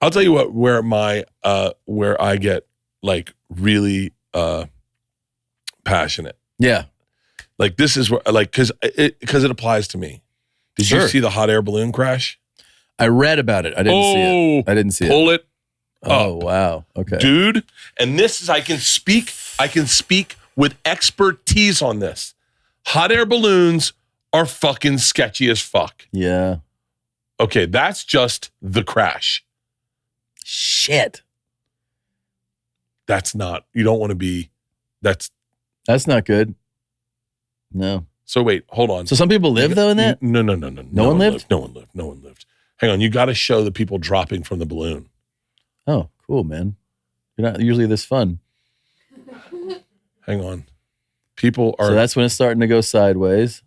I'll tell you what, where I get like really passionate. Yeah. Like this is where, like, because it applies to me. Did you see the hot air balloon crash? I read about it. I didn't see it. Pull it. Oh, up. wow. Okay. Dude. And this is, I can speak with expertise on this. Hot air balloons are fucking sketchy as fuck. Yeah. Okay, that's just the crash. Shit. That's not, you don't want to be, that's not good. No. So wait, hold on. So some people live though in that? No. No one lived? No one lived. Hang on, you got to show the people dropping from the balloon. Oh, cool, man. You're not usually this fun. Hang on. People are. So that's when it's starting to go sideways.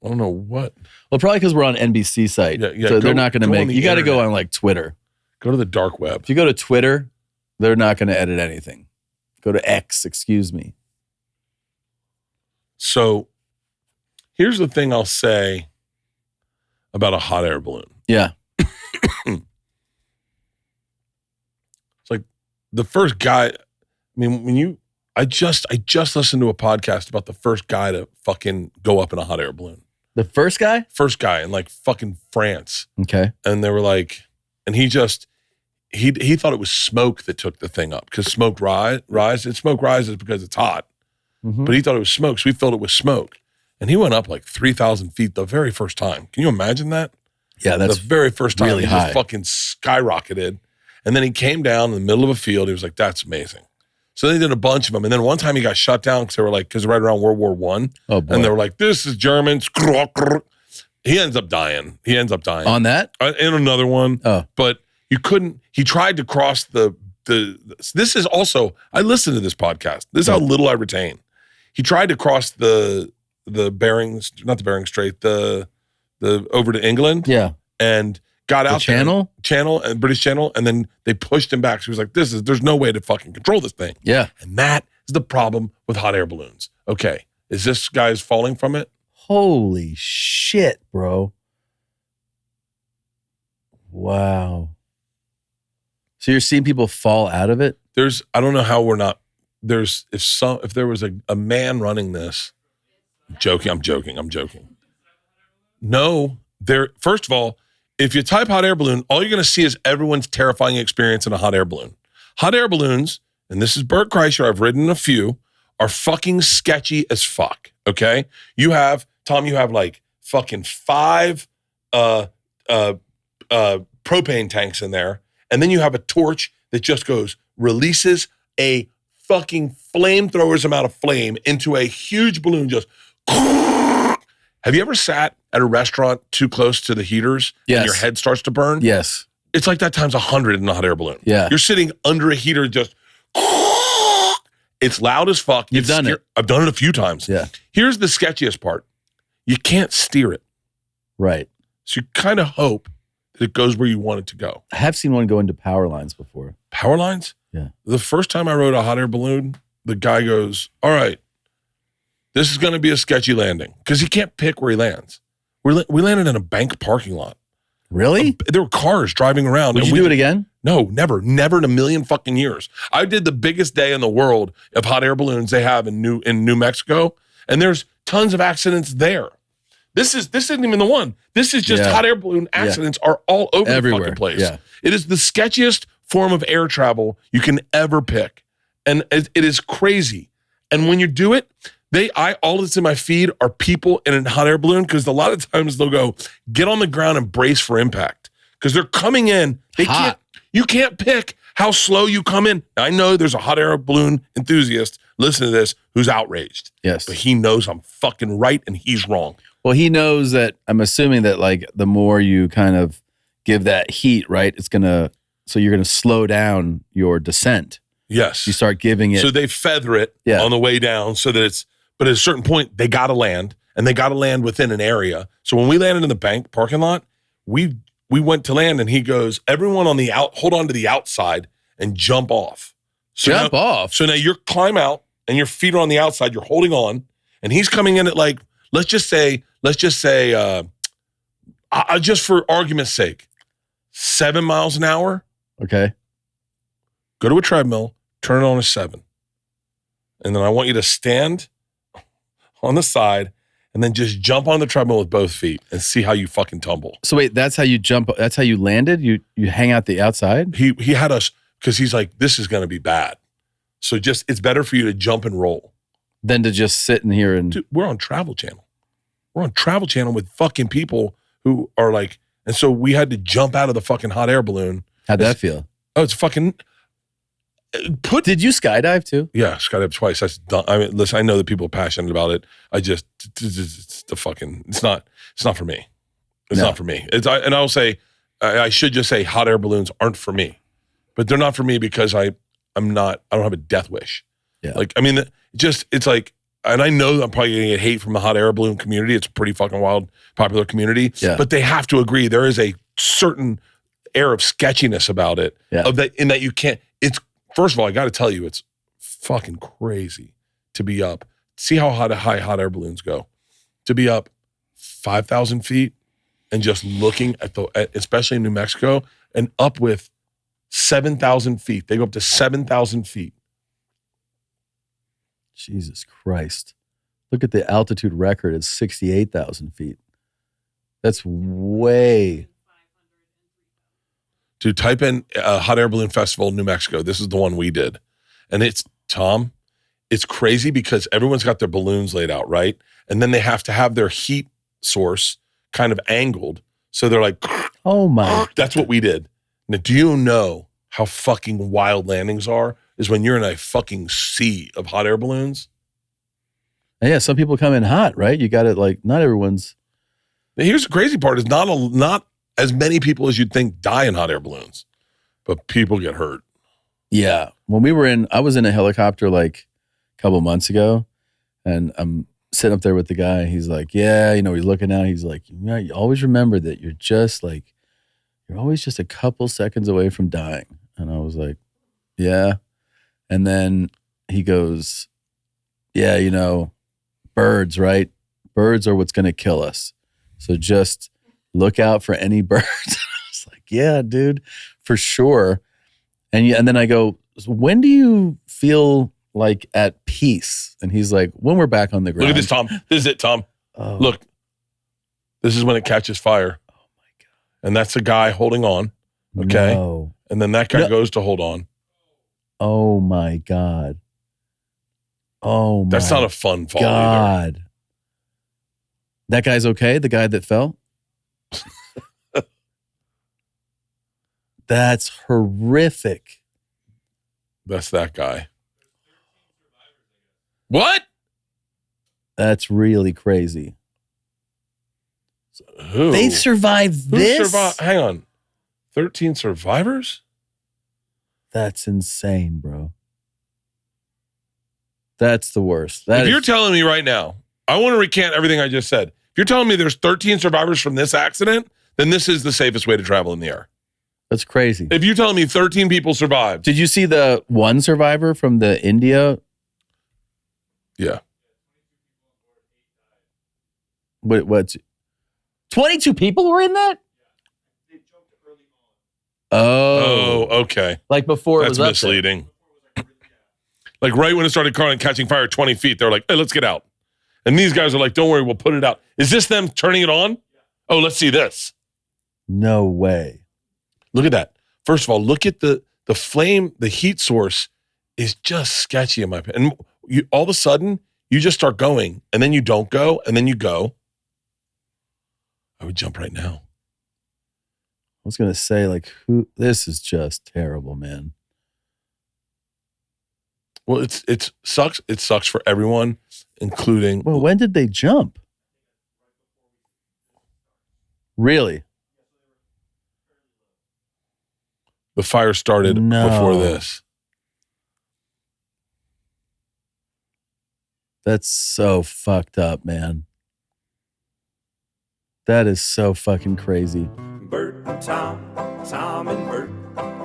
I don't know what. Well, probably because we're on NBC site. Yeah, so they're not going to make. You got to go on like Twitter. Go to the dark web. If you go to Twitter, they're not going to edit anything. Go to X, excuse me. So here's the thing I'll say about a hot air balloon. Yeah. It's like the first guy. I mean, I just listened to a podcast about the first guy to fucking go up in a hot air balloon. The first guy? First guy in like fucking France. Okay. And they were like, and he thought it was smoke that took the thing up because smoke rises. Smoke rises because it's hot. Mm-hmm. But he thought it was smoke, so we filled it with smoke. And he went up like 3,000 feet the very first time. Can you imagine that? Yeah, that's the very first time really he high. just fucking skyrocketed. And then he came down in the middle of a field. He was like, that's amazing. So they did a bunch of them. And then one time he got shut down because they were like, because right around World War I. Oh, boy. And they were like, this is German. He ends up dying. On that? In another one. Oh. But you couldn't, he tried to cross this is also, I listened to this podcast. This is how little I retain. He tried to cross the Bering, not the Bering Strait, the over to England. Yeah. And got out channel and British Channel, and then they pushed him back. So he was like, there's no way to fucking control this thing. Yeah. And that is the problem with hot air balloons. Okay. Is this guy's falling from it? Holy shit, bro. Wow. So you're seeing people fall out of it? I don't know how we're not, if there was a man running this, I'm joking. No, first of all, if you type hot air balloon, all you're going to see is everyone's terrifying experience in a hot air balloon. Hot air balloons, and this is Bert Kreischer, I've ridden a few, are fucking sketchy as fuck, okay? Tom, you have like fucking 5 propane tanks in there, and then you have a torch that just releases a fucking flamethrower's amount of flame into a huge balloon just. Have you ever sat at a restaurant too close to the heaters and your head starts to burn? Yes. It's like that times 100 in a hot air balloon. Yeah. You're sitting under a heater just. It's loud as fuck. You've done it. I've done it a few times. Yeah. Here's the sketchiest part. You can't steer it. Right. So you kind of hope that it goes where you want it to go. I have seen one go into power lines before. Power lines? Yeah. The first time I rode a hot air balloon, the guy goes, all right, this is going to be a sketchy landing because he can't pick where he lands. We landed in a bank parking lot. Really? There were cars driving around. Would you do it again? No, never in a million fucking years. I did the biggest day in the world of hot air balloons they have in New Mexico, and there's tons of accidents there. This isn't even the one. This is just hot air balloon accidents are all over everywhere. The fucking place. Yeah. It is the sketchiest form of air travel you can ever pick, and it is crazy. And when you do it, all that's in my feed are people in a hot air balloon because a lot of times they'll go get on the ground and brace for impact because they're coming in. You can't pick how slow you come in. I know there's a hot air balloon enthusiast listening to this who's outraged. Yes, but he knows I'm fucking right and he's wrong. Well, he knows that. I'm assuming that like the more you kind of give that heat, right, so you're gonna slow down your descent. Yes, you start giving it. So they feather it on the way down so that it's. But at a certain point, they got to land, and they got to land within an area. So when we landed in the bank parking lot, we went to land, and he goes, everyone hold on to the outside and jump off. So off? So now you climb out, and your feet are on the outside. You're holding on, and he's coming in at like, let's just say, just for argument's sake, 7 miles an hour. Okay. Go to a treadmill, turn it on a 7. And then I want you to stand on the side and then just jump on the treadmill with both feet and see how you fucking tumble. So wait, that's how you jump. That's how you landed? You hang out the outside? He had us, because he's like, this is going to be bad. So just, it's better for you to jump and roll. Than to just sit in here and... Dude, we're on Travel Channel. We're on Travel Channel with fucking people who are like, and so we had to jump out of the fucking hot air balloon. How'd that feel? Oh, it's fucking... Did you skydive too? Yeah, skydive twice. That's done. I mean, listen, I know that people are passionate about it. I just, it's not for me. It's not for me. And I'll say, I should just say hot air balloons aren't for me, but they're not for me because I don't have a death wish. Yeah. Like, I mean, it's like, and I know I'm probably going to get hate from the hot air balloon community. It's a pretty fucking wild, popular community, but they have to agree. There is a certain air of sketchiness about it, in that you can't, first of all, I got to tell you, it's fucking crazy to be up. See how high hot air balloons go. To be up 5,000 feet and just looking at especially in New Mexico, and up with 7,000 feet. They go up to 7,000 feet. Jesus Christ. Look at the altitude record. It's 68,000 feet. That's way... Dude, type in Hot Air Balloon Festival in New Mexico. This is the one we did. And it's crazy because everyone's got their balloons laid out, right? And then they have to have their heat source kind of angled. So they're like, oh my. That's what we did. Now, do you know how fucking wild landings are? Is when you're in a fucking sea of hot air balloons. And yeah, some people come in hot, right? You got it like, not everyone's. Now, here's the crazy part is not as many people as you'd think die in hot air balloons, but people get hurt. Yeah. When I was in a helicopter like a couple months ago, and I'm sitting up there with the guy. He's like, yeah, he's looking out. He's like, you always remember that you're always just a couple seconds away from dying. And I was like, yeah. And then he goes, yeah, birds, right? Birds are what's going to kill us. So just look out for any birds. I was like, yeah, dude, for sure. And then I go, so when do you feel like at peace? And he's like, when we're back on the ground. Look at this, Tom. This is it, Tom. Oh. Look, this is when it catches fire. Oh my God. And that's the guy holding on. Okay. No. And then that guy goes to hold on. Oh my God. Oh my That's not a fun fall God. either. That guy's okay? The guy that fell? That's horrific. That's that guy. What? That's really crazy. Who? They survived this? Hang on. 13 survivors? That's insane, bro. That's the worst. If you're telling me right now, I want to recant everything I just said. If you're telling me there's 13 survivors from this accident, then this is the safest way to travel in the air. That's crazy. If you're telling me 13 people survived. Did you see the one survivor from the India? Yeah. What's 22 people were in that? Oh, okay. Like before That's it was misleading. Like right when it started catching fire at 20 feet, they were like, hey, let's get out. And these guys are like, don't worry, we'll put it out. Is this them turning it on? Oh, let's see this. No way. Look at that. First of all, look at the flame, the heat source is just sketchy in my opinion. And all of a sudden, you just start going, and then you don't go, and then you go. I would jump right now. I was going to say, this is just terrible, man. Well, it sucks. It sucks for everyone, including. Well, when did they jump? Really? The fire started before this. That's so fucked up, man. That is so fucking crazy. Bert and Tom, Tom and Bert.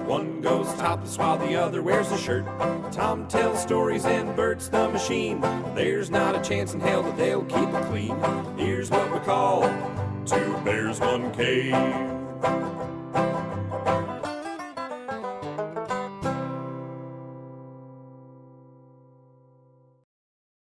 One goes topless while the other wears a shirt. Tom tells stories and Bert's the machine. There's not a chance in hell that they'll keep it clean. Here's what we call 2 bears, 1 cave.